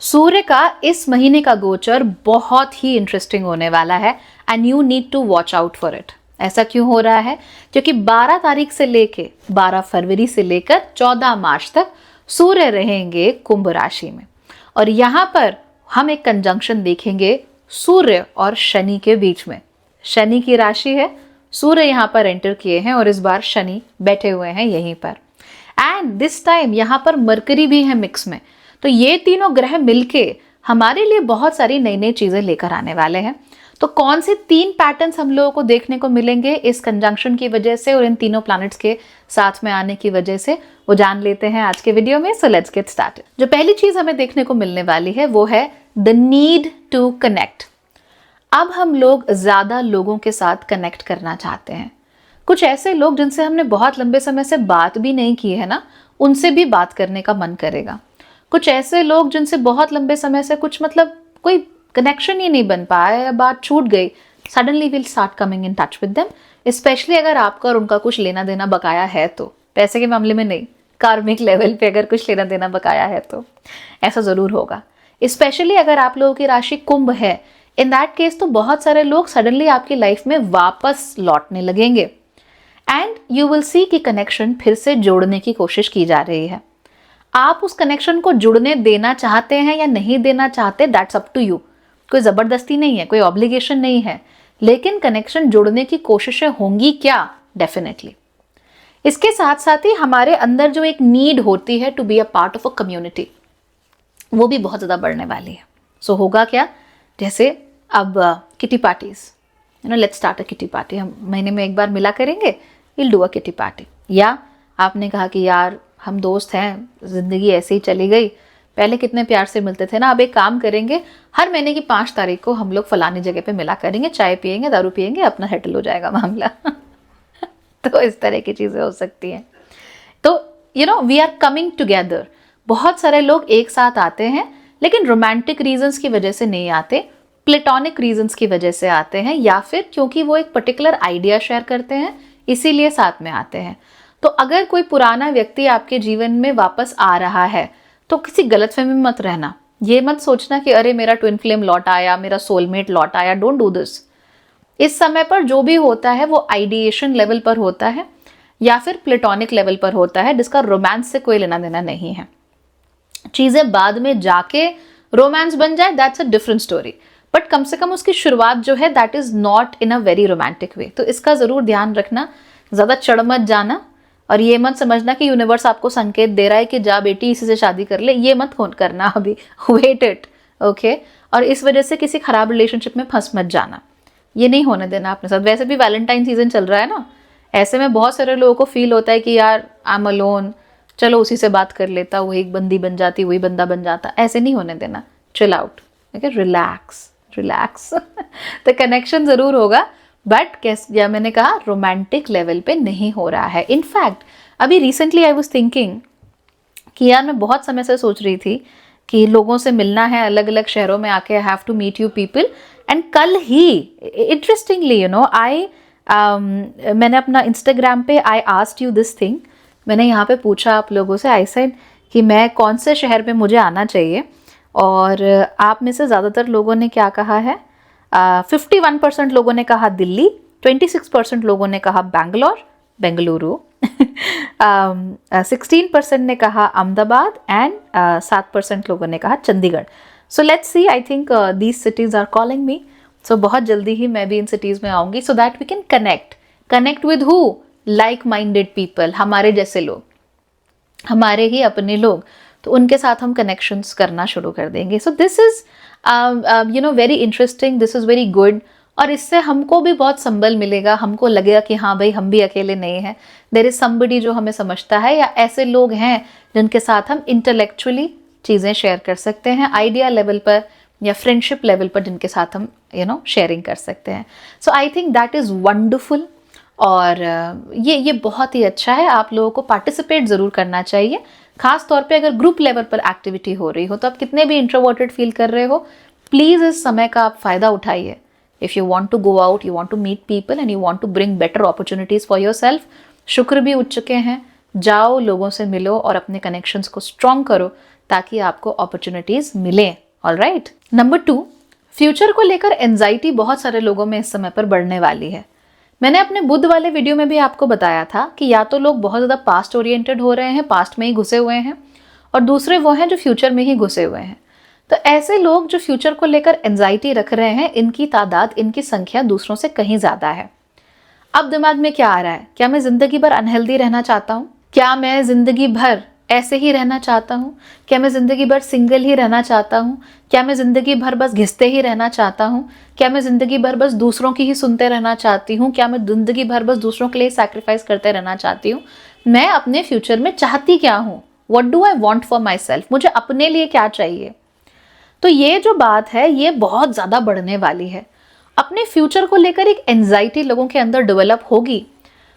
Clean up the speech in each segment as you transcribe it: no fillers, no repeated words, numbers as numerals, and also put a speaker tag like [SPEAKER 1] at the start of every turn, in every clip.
[SPEAKER 1] सूर्य का इस महीने का गोचर बहुत ही इंटरेस्टिंग होने वाला है and you need to watch out for it. ऐसा क्यों हो रहा है? क्योंकि 12 तारीख से लेके 12 फरवरी से लेकर 14 मार्च तक सूर्य रहेंगे कुंभ राशि में और यहाँ पर हम एक कंजंक्शन देखेंगे सूर्य और शनि के बीच में। शनि की राशि है, सूर्य यहाँ पर एंटर किए हैं और इस बार शनि बैठे हुए हैं यहीं पर एंड दिस टाइम यहाँ पर मरकरी भी है मिक्स में। तो ये तीनों ग्रह मिलके हमारे लिए बहुत सारी नई नई चीजें लेकर आने वाले हैं। तो कौन से 3 पैटर्न्स हम लोगों को देखने को मिलेंगे इस कंजंक्शन की वजह से और इन तीनों प्लैनेट्स के साथ में आने की वजह से, वो जान लेते हैं आज के वीडियो में। So let's get started. जो पहली चीज हमें देखने को मिलने वाली है वो है द नीड टू कनेक्ट। अब हम लोग ज्यादा लोगों के साथ कनेक्ट करना चाहते हैं। कुछ ऐसे लोग जिनसे हमने बहुत लंबे समय से बात भी नहीं की है ना, उनसे भी बात करने का मन करेगा। कुछ ऐसे लोग जिनसे बहुत लंबे समय से कुछ कोई कनेक्शन ही नहीं बन पाया या बात छूट गई, suddenly will start coming in touch with them. Specially अगर आपका और उनका कुछ लेना देना बकाया है तो, पैसे के मामले में नहीं, कार्मिक लेवल पे अगर कुछ लेना देना बकाया है तो ऐसा जरूर होगा। स्पेशली अगर आप लोगों की राशि कुंभ है, इन दैट केस तो बहुत सारे लोग सडनली आपकी लाइफ में वापस लौटने लगेंगे एंड यू विल सी कि कनेक्शन फिर से जोड़ने की कोशिश की जा रही है। आप उस कनेक्शन को जुड़ने देना चाहते हैं या नहीं देना चाहते, दैट्स अप टू यू। कोई जबरदस्ती नहीं है, कोई ऑब्लिगेशन नहीं है, लेकिन कनेक्शन जुड़ने की कोशिशें होंगी क्या? डेफिनेटली। इसके साथ साथ ही हमारे अंदर जो एक नीड होती है to be a part of a community, वो भी बहुत ज्यादा बढ़ने वाली है। सो होगा क्या? जैसे अब kitty parties, let's start a kitty party. हम महीने में एक बार मिला करेंगे, will do a kitty party. या आपने कहा कि यार हम दोस्त हैं, जिंदगी ऐसे ही चली गई, पहले कितने प्यार से मिलते थे ना, अब एक काम करेंगे, हर महीने की 5 तारीख को हम लोग फलानी जगह पे मिला करेंगे, चाय पियेंगे, दारू पियेंगे, अपना सेटल हो जाएगा मामला। तो इस तरह की चीजें हो सकती हैं। तो वी आर कमिंग टुगेदर। बहुत सारे लोग एक साथ आते हैं, लेकिन रोमांटिक रीजंस की वजह से नहीं आते, प्लेटोनिक रीजंस की वजह से आते हैं, या फिर क्योंकि वो एक पर्टिकुलर आइडिया शेयर करते हैं इसीलिए साथ में आते हैं। तो अगर कोई पुराना व्यक्ति आपके जीवन में वापस आ रहा है तो किसी गलतफहमी में मत रहना। ये मत सोचना कि अरे मेरा ट्विन फ्लेम लौट आया, मेरा सोलमेट लौट आया। Don't do this. इस समय पर जो भी होता है वो आइडिएशन लेवल पर होता है या फिर प्लेटोनिक लेवल पर होता है, जिसका रोमांस से कोई लेना देना नहीं है। चीजें बाद में जाके रोमांस बन जाए, that's a different story, but कम से कम उसकी शुरुआत जो है that is not in a very romantic way. तो इसका जरूर ध्यान रखना, ज्यादा चढ़ मत जाना और ये मत समझना कि यूनिवर्स आपको संकेत दे रहा है कि जा बेटी इसी से शादी कर ले। ये मत करना अभी, वेट इट, ओके। और इस वजह से किसी खराब रिलेशनशिप में फंस मत जाना, ये नहीं होने देना अपने साथ। वैसे भी वैलेंटाइन सीजन चल रहा है ना, ऐसे में बहुत सारे लोगों को फील होता है कि यार आई एम अलोन, चलो उसी से बात कर लेता, वही एक बंदी बन जाती, वही बंदा बन जाता। ऐसे नहीं होने देना, chill out, okay, relax relax. तो कनेक्शन जरूर होगा, बट या मैंने कहा रोमांटिक लेवल पे नहीं हो रहा है। इनफैक्ट अभी रिसेंटली आई वाज थिंकिंग कि यार मैं बहुत समय से सोच रही थी कि लोगों से मिलना है, अलग अलग शहरों में आके, I have to meet you people. And कल ही इंटरेस्टिंगली मैंने अपना इंस्टाग्राम पे I asked you this thing, मैंने यहाँ पे पूछा आप लोगों से, आई सेड कि मैं कौन से शहर में मुझे आना चाहिए, और आप में से ज़्यादातर लोगों ने क्या कहा है? 51% लोगों ने कहा दिल्ली, 26% लोगों ने कहा बेंगलुरु, 16% ने कहा अहमदाबाद एंड 7% लोगों ने कहा Chandigarh. So let's see, I think these cities are calling me. So बहुत जल्दी ही मैं भी इन सिटीज़ में आऊँगी, so that we can connect with who? Like minded people, हमारे जैसे लोग, हमारे ही अपने लोग। तो उनके साथ हम कनेक्शंस करना शुरू कर देंगे। So this is very interesting, this is very good. और इससे हमको भी बहुत संबल मिलेगा, हमको लगेगा कि हाँ भाई हम भी अकेले नहीं हैं, देयर इज समबडी जो हमें समझता है, या ऐसे लोग हैं जिनके साथ हम इंटेलेक्चुअली चीज़ें शेयर कर सकते हैं, आइडिया लेवल पर या फ्रेंडशिप लेवल पर जिनके साथ हम शेयरिंग कर सकते हैं। So I think that is wonderful. और ये बहुत ही अच्छा है, आप लोगों को पार्टिसिपेट ज़रूर करना चाहिए, खास तौर पे अगर ग्रुप लेवल पर एक्टिविटी हो रही हो। तो आप कितने भी इंट्रोवर्टेड फील कर रहे हो, प्लीज़ इस समय का आप फ़ायदा उठाइए। If you want to go out, you want to meet people and you want to bring better opportunities for yourself, Shukra भी उठ चुके हैं, जाओ लोगों से मिलो और अपने कनेक्शंस को स्ट्रॉन्ग करो, ताकि आपको अपॉर्चुनिटीज मिले। ऑलराइट। नंबर 2, फ्यूचर को लेकर एंजाइटी बहुत सारे लोगों में इस समय पर बढ़ने वाली है। मैंने अपने बुध वाले वीडियो में भी आपको बताया था कि या तो लोग बहुत ज़्यादा पास्ट ओरिएंटेड हो रहे हैं, पास्ट में ही घुसे हुए हैं, और दूसरे वो हैं जो फ्यूचर में ही घुसे हुए हैं। तो ऐसे लोग जो फ्यूचर को लेकर एंजाइटी रख रहे हैं, इनकी तादाद, इनकी संख्या दूसरों से कहीं ज़्यादा है। अब दिमाग में क्या आ रहा है? क्या मैं ज़िंदगी भर अनहेल्दी रहना चाहता हूँ? क्या मैं ज़िंदगी भर ऐसे ही रहना चाहता हूँ? क्या मैं ज़िंदगी भर सिंगल ही रहना चाहता हूँ? क्या मैं ज़िंदगी भर बस घिसते ही रहना चाहता हूँ? क्या मैं ज़िंदगी भर बस दूसरों की ही सुनते रहना चाहती हूँ? क्या मैं ज़िंदगी भर बस दूसरों के लिए सैक्रिफाइस करते रहना चाहती हूँ? मैं अपने फ्यूचर में चाहती क्या हूँ? What do I want for my self? मुझे अपने लिए क्या चाहिए? तो ये जो बात है, ये बहुत ज़्यादा बढ़ने वाली है। अपने फ्यूचर को लेकर एक एंजाइटी लोगों के अंदर डेवलप होगी।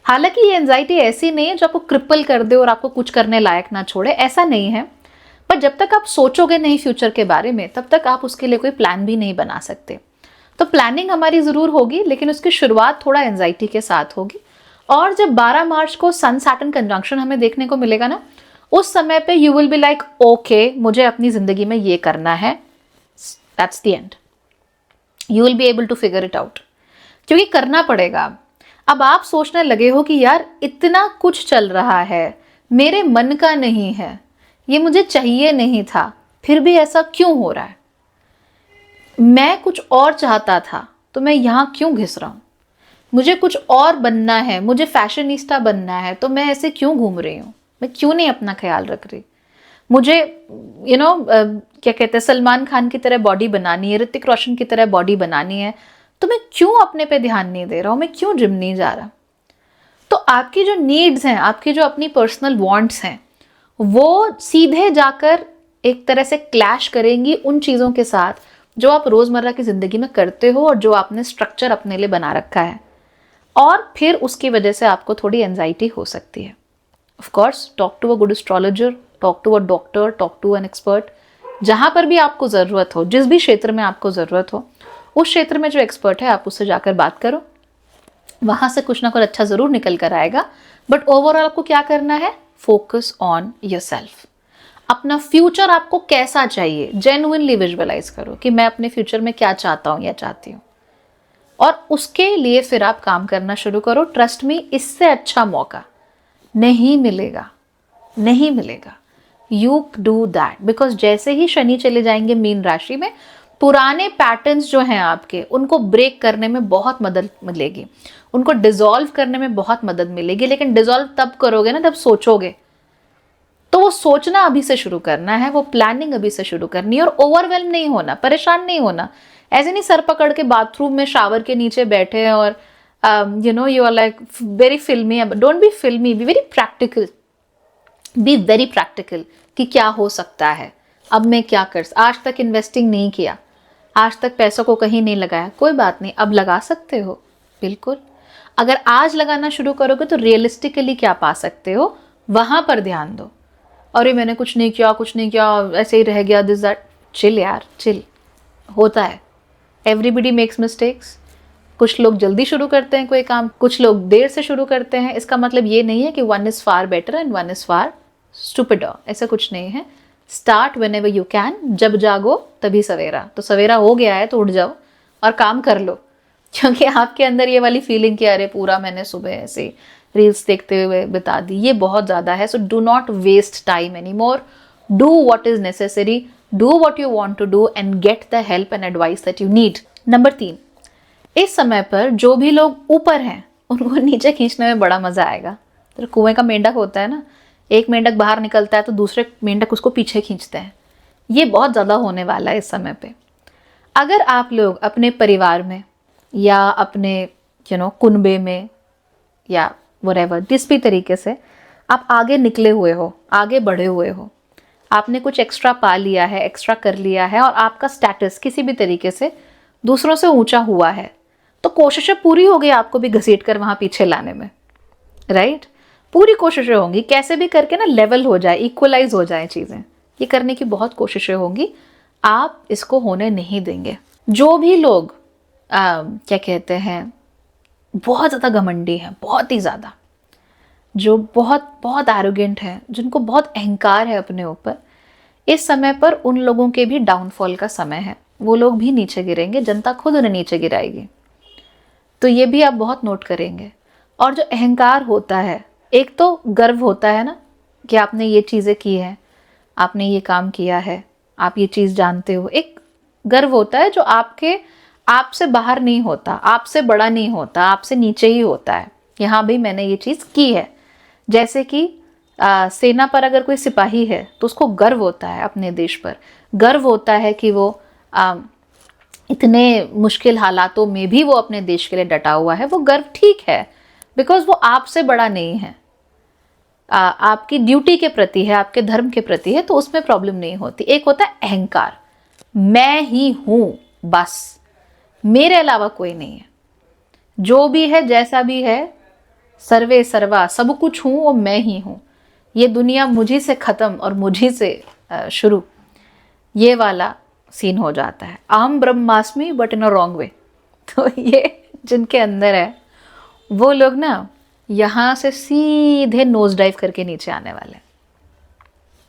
[SPEAKER 1] हालांकि ये एंजाइटी ऐसी नहीं है जो आपको क्रिपल कर दे और आपको कुछ करने लायक ना छोड़े, ऐसा नहीं है। पर जब तक आप सोचोगे नहीं फ्यूचर के बारे में, तब तक आप उसके लिए कोई प्लान भी नहीं बना सकते। तो प्लानिंग हमारी ज़रूर होगी, लेकिन उसकी शुरुआत थोड़ा एंजाइटी के साथ होगी। और जब 12 मार्च को सन सैटर्न कंजंक्शन हमें देखने को मिलेगा ना, उस समय पे you will be like okay, मुझे अपनी ज़िंदगी में ये करना है, that's the end. You will be able to figure it out, क्योंकि करना पड़ेगा। अब आप सोचने लगे हो कि यार इतना कुछ चल रहा है, मेरे मन का नहीं है, ये मुझे चाहिए नहीं था, फिर भी ऐसा क्यों हो रहा है? मैं कुछ और चाहता था तो मैं यहाँ क्यों घिस रहा हूँ? मुझे कुछ और बनना है, मुझे फैशनिस्टा बनना है, तो मैं ऐसे क्यों घूम रही हूँ? मैं क्यों नहीं अपना ख्याल रख रही? मुझे क्या कहते हैं, सलमान खान की तरह बॉडी बनानी है, ऋतिक रोशन की तरह बॉडी बनानी है, तो मैं क्यों अपने पे ध्यान नहीं दे रहा हूँ? मैं क्यों जिम नहीं जा रहा? तो आपकी जो नीड्स हैं, आपकी जो अपनी पर्सनल वांट्स हैं, वो सीधे जाकर एक तरह से क्लैश करेंगी उन चीज़ों के साथ जो आप रोज़मर्रा की ज़िंदगी में करते हो और जो आपने स्ट्रक्चर अपने लिए बना रखा है, और फिर उसकी वजह से आपको थोड़ी एंजाइटी हो सकती है। Of course, talk to a good astrologer, talk to a doctor, talk to an expert. जहाँ पर भी आपको ज़रूरत हो, जिस भी क्षेत्र में आपको ज़रूरत हो, उस क्षेत्र में जो एक्सपर्ट है, आप उससे जाकर बात करो। वहाँ से कुछ ना कुछ अच्छा ज़रूर निकल कर आएगा। बट ओवरऑल आपको क्या करना है? Focus on yourself. अपना फ्यूचर आपको कैसा चाहिए, जेन्युइनली विजुअलाइज करो कि मैं अपने फ्यूचर में क्या चाहता हूँ या चाहती हूँ, और उसके लिए फिर आप काम करना शुरू करो। ट्रस्ट मी, इससे अच्छा मौका नहीं मिलेगा, नहीं मिलेगा। यू डू दैट, बिकॉज जैसे ही शनि चले जाएंगे मीन राशि में, पुराने पैटर्न्स जो हैं आपके, उनको ब्रेक करने में बहुत मदद मिलेगी, उनको डिसॉल्व करने में बहुत मदद मिलेगी। लेकिन डिसॉल्व तब करोगे ना, तब सोचोगे। तो वो सोचना अभी से शुरू करना है, वो प्लानिंग अभी से शुरू करनी है, और ओवरवेल्म नहीं होना, परेशान नहीं होना। ऐसे नहीं सर पकड़ के बाथरूम में शावर के नीचे बैठे और यू आर लाइक वेरी फिल्मी। डोंट बी फिल्मी, be very practical. Be very practical कि क्या हो सकता है, अब मैं क्या कर, आज तक इन्वेस्टिंग नहीं किया, आज तक पैसों को कहीं नहीं लगाया, कोई बात नहीं, अब लगा सकते हो। बिल्कुल, अगर आज लगाना शुरू करोगे तो रियलिस्टिकली क्या पा सकते हो, वहां पर ध्यान दो। अरे मैंने कुछ नहीं किया, कुछ नहीं किया, ऐसे ही रह गया, दिस दैट। चिल यार, चिल। होता है, एवरीबडी मेक्स मिस्टेक्स। कुछ लोग जल्दी शुरू करते हैं कोई काम, कुछ लोग देर से शुरू करते हैं। इसका मतलब ये नहीं है कि one is far better and one is far stupider, ऐसा कुछ नहीं है। Start when ever you can, जब जागो तभी सवेरा। तो सवेरा हो गया है तो उठ जाओ और काम कर लो, क्योंकि आपके अंदर ये वाली फीलिंग कि अरे पूरा मैंने सुबह ऐसे रील्स देखते हुए बिता दी, ये बहुत ज़्यादा है। So do not waste time any more, do what is necessary, do what you want to do and get the help and advice that you need. Number 3, इस समय पर जो भी लोग ऊपर हैं उनको नीचे खींचने में बड़ा मजा आएगा। तो कुएं का मेंढक होता है ना, एक मेंढक बाहर निकलता है तो दूसरे मेंढक उसको पीछे खींचते हैं। ये बहुत ज़्यादा होने वाला है इस समय पे। अगर आप लोग अपने परिवार में या अपने कुनबे में या व्हाटएवर, जिस भी तरीके से आप आगे निकले हुए हो, आगे बढ़े हुए हो, आपने कुछ एक्स्ट्रा पा लिया है, एक्स्ट्रा कर लिया है, और आपका स्टेटस किसी भी तरीके से दूसरों से ऊंचा हुआ है, तो कोशिशें पूरी हो गई आपको भी घसीट कर वहाँ पीछे लाने में, राइट? पूरी कोशिशें होंगी कैसे भी करके ना लेवल हो जाए, इक्वलाइज हो जाए चीज़ें। ये करने की बहुत कोशिशें होंगी, आप इसको होने नहीं देंगे। जो भी लोग क्या कहते हैं, बहुत ज़्यादा घमंडी हैं, बहुत ही ज़्यादा, जो बहुत बहुत एरोगेंट हैं, जिनको बहुत अहंकार है अपने ऊपर, इस समय पर उन लोगों के भी डाउनफॉल का समय है, वो लोग भी नीचे गिरेंगे, जनता खुद उन्हें नीचे गिराएगी। तो ये भी आप बहुत नोट करेंगे। और जो अहंकार होता है, एक तो गर्व होता है ना कि आपने ये चीज़ें की है, आपने ये काम किया है, आप ये चीज़ जानते हो, एक गर्व होता है जो आपसे बाहर नहीं होता, आपसे बड़ा नहीं होता, आपसे नीचे ही होता है। यहाँ भी मैंने ये चीज़ की है। जैसे कि सेना पर अगर कोई सिपाही है तो उसको गर्व होता है अपने देश पर, गर्व होता है कि वो इतने मुश्किल हालातों में भी वो अपने देश के लिए डटा हुआ है। वो गर्व ठीक है, बिकॉज वो आपसे बड़ा नहीं है, आपकी ड्यूटी के प्रति है, आपके धर्म के प्रति है, तो उसमें प्रॉब्लम नहीं होती। एक होता है अहंकार, मैं ही हूं, बस मेरे अलावा कोई नहीं है, जो भी है जैसा भी है, सर्वे सर्वा सब कुछ हूं, वो मैं ही हूं, ये दुनिया मुझी से खत्म और मुझी से शुरू, ये वाला सीन हो जाता है। अहम ब्रह्मास्मि but in a wrong way. तो ये जिनके अंदर है वो लोग ना यहाँ से सीधे नोज डाइव करके नीचे आने वाले,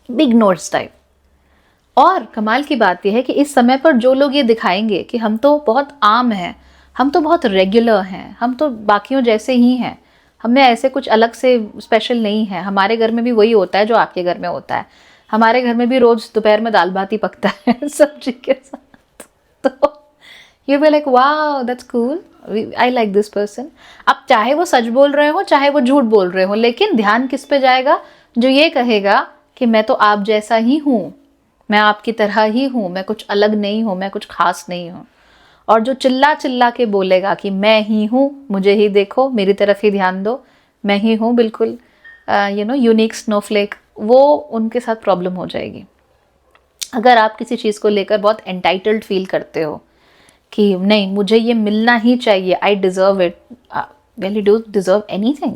[SPEAKER 1] बिग नोज डाइव। और कमाल की बात यह है कि इस समय पर जो लोग ये दिखाएंगे कि हम तो बहुत आम हैं, हम तो बहुत रेगुलर हैं, हम तो बाकियों जैसे ही हैं, हमें ऐसे कुछ अलग से स्पेशल नहीं है, हमारे घर में भी वही होता है जो आपके घर में होता है, हमारे घर में भी रोज दोपहर में दाल भात ही पकता है सब्जी के साथ। तो you be like wow that's cool, I like this person. अब चाहे वो सच बोल रहे हो चाहे वो झूठ बोल रहे हो, लेकिन ध्यान किस पे जाएगा? जो ये कहेगा कि मैं तो आप जैसा ही हूँ, मैं आपकी तरह ही हूँ, मैं कुछ अलग नहीं हूँ, मैं कुछ खास नहीं हूँ। और जो चिल्ला चिल्ला के बोलेगा कि मैं ही हूँ, मुझे ही देखो, मेरी तरफ ही ध्यान दो, मैं ही हूँ बिल्कुल यूनिक स्नोफ्लेक, वो उनके साथ प्रॉब्लम हो जाएगी। अगर आप किसी चीज़ को लेकर बहुत एंटाइटल्ड फील करते हो कि नहीं मुझे ये मिलना ही चाहिए, I deserve it, well you do deserve anything,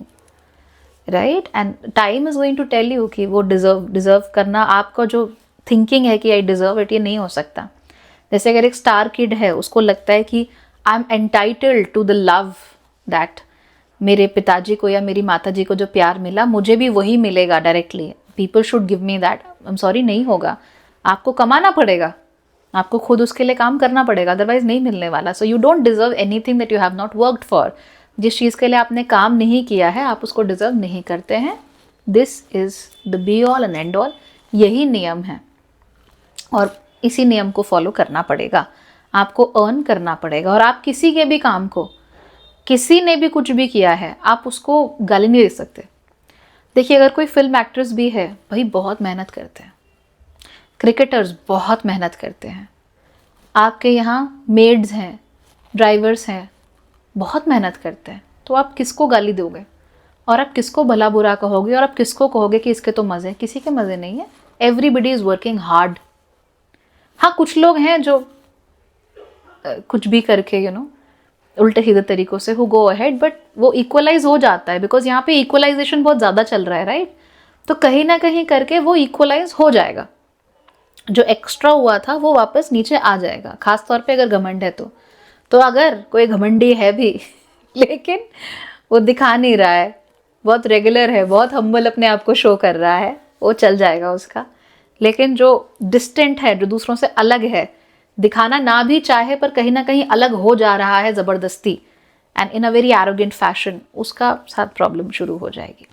[SPEAKER 1] right? And time is going to tell you कि वो डिज़र्व करना, आपका जो थिंकिंग है कि आई डिज़र्व इट, ये नहीं हो सकता। जैसे अगर एक स्टार किड है, उसको लगता है कि I am entitled to the love that, मेरे पिताजी को या मेरी माताजी को जो प्यार मिला मुझे भी वही मिलेगा directly, people should give me that. I am sorry, नहीं होगा, आपको कमाना पड़ेगा, आपको खुद उसके लिए काम करना पड़ेगा, अदरवाइज नहीं मिलने वाला। So you don't deserve anything that you have not worked for. जिस चीज़ के लिए आपने काम नहीं किया है आप उसको डिजर्व नहीं करते हैं। This is the be all and and all, यही नियम है और इसी नियम को फॉलो करना पड़ेगा, आपको अर्न करना पड़ेगा। और आप किसी के भी काम को, किसी ने भी कुछ भी किया है, आप उसको गाली नहीं दे सकते। देखिए अगर कोई फिल्म एक्ट्रेस भी है, भाई बहुत मेहनत करते हैं, क्रिकेटर्स बहुत मेहनत करते हैं, आपके यहाँ मेड्स हैं, ड्राइवर्स हैं, बहुत मेहनत करते हैं, तो आप किसको गाली दोगे और आप किसको भला बुरा कहोगे और आप किसको कहोगे कि इसके तो मज़े? किसी के मज़े नहीं है। Everybody is working hard. हाँ कुछ लोग हैं जो कुछ भी करके उल्टे सीधे तरीकों से हु गो अहेड, बट वो इक्वलाइज हो जाता है, बिकॉज यहाँ पे इक्वलाइजेशन बहुत ज़्यादा चल रहा है, राइट? तो कहीं ना कहीं करके वो इक्वलाइज हो जाएगा, जो एक्स्ट्रा हुआ था वो वापस नीचे आ जाएगा, खास तौर पे अगर घमंड है तो अगर कोई घमंडी है भी लेकिन वो दिखा नहीं रहा है, बहुत रेगुलर है, बहुत हम्बल अपने आप को शो कर रहा है, वो चल जाएगा उसका। लेकिन जो डिस्टेंट है, जो दूसरों से अलग है, दिखाना ना भी चाहे पर कहीं ना कहीं अलग हो जा रहा है ज़बरदस्ती and in a very arrogant fashion, उसका साथ प्रॉब्लम शुरू हो जाएगी।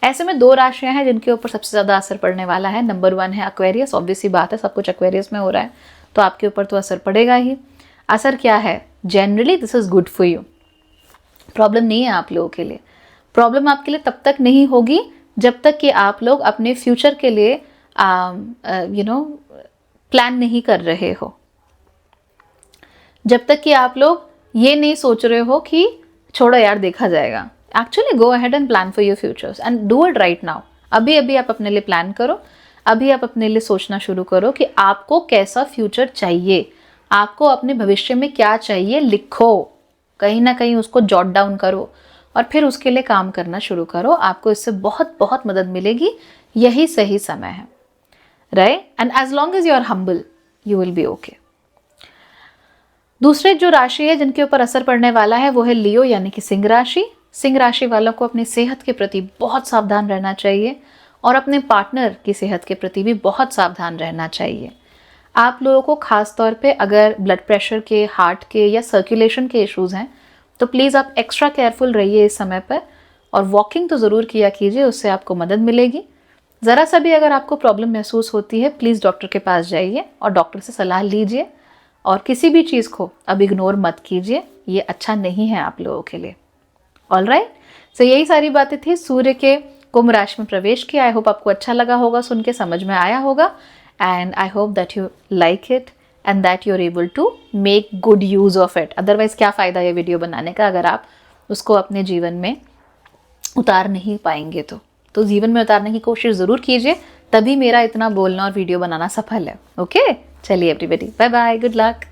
[SPEAKER 1] ऐसे में दो राशियां हैं जिनके ऊपर सबसे ज़्यादा असर पड़ने वाला है। नंबर 1 है एक्वेरियस। ऑब्वियस सी बात है, सब कुछ एक्वेरियस में हो रहा है तो आपके ऊपर तो असर पड़ेगा ही। असर क्या है? Generally this is good for you, problem नहीं है आप लोगों के लिए। प्रॉब्लम आपके लिए तब तक नहीं होगी जब तक कि आप लोग अपने फ्यूचर के लिए प्लान नहीं कर रहे हो, जब तक कि आप लोग ये नहीं सोच रहे हो कि छोड़ो यार देखा जाएगा। Actually go ahead and plan for your futures and do it right now. अभी अभी आप अपने लिए प्लान करो, अभी आप अपने लिए सोचना शुरू करो कि आपको कैसा फ्यूचर चाहिए, आपको अपने भविष्य में क्या चाहिए, लिखो, कहीं ना कहीं उसको जॉट डाउन करो और फिर उसके लिए काम करना शुरू करो। आपको इससे बहुत बहुत मदद मिलेगी, यही सही समय है, right? And as long as you are humble you will be okay. दूसरे जो राशि है जिनके ऊपर असर पड़ने वाला है वो है लियो यानी कि सिंह राशि। सिंह राशि वालों को अपनी सेहत के प्रति बहुत सावधान रहना चाहिए और अपने पार्टनर की सेहत के प्रति भी बहुत सावधान रहना चाहिए। आप लोगों को ख़ास तौर पे अगर ब्लड प्रेशर के, हार्ट के या सर्कुलेशन के इश्यूज़ हैं तो प्लीज़ आप एक्स्ट्रा केयरफुल रहिए इस समय पर, और वॉकिंग तो ज़रूर किया कीजिए, उससे आपको मदद मिलेगी। ज़रा सा भी अगर आपको प्रॉब्लम महसूस होती है प्लीज़ डॉक्टर के पास जाइए और डॉक्टर से सलाह लीजिए, और किसी भी चीज़ को अब इग्नोर मत कीजिए, ये अच्छा नहीं है आप लोगों के लिए। ऑलराइट, सो यही सारी बातें थी सूर्य के कुंभ राशि में प्रवेश की। आई होप आपको अच्छा लगा होगा, सुन के समझ में आया होगा, and I hope that you like it and that you are able to make good use of it. Otherwise क्या फ़ायदा ये वीडियो बनाने का अगर आप उसको अपने जीवन में उतार नहीं पाएंगे तो जीवन में उतारने की कोशिश ज़रूर कीजिए, तभी मेरा इतना बोलना और वीडियो बनाना सफल है। ओके, चलिए everybody, bye bye, good luck.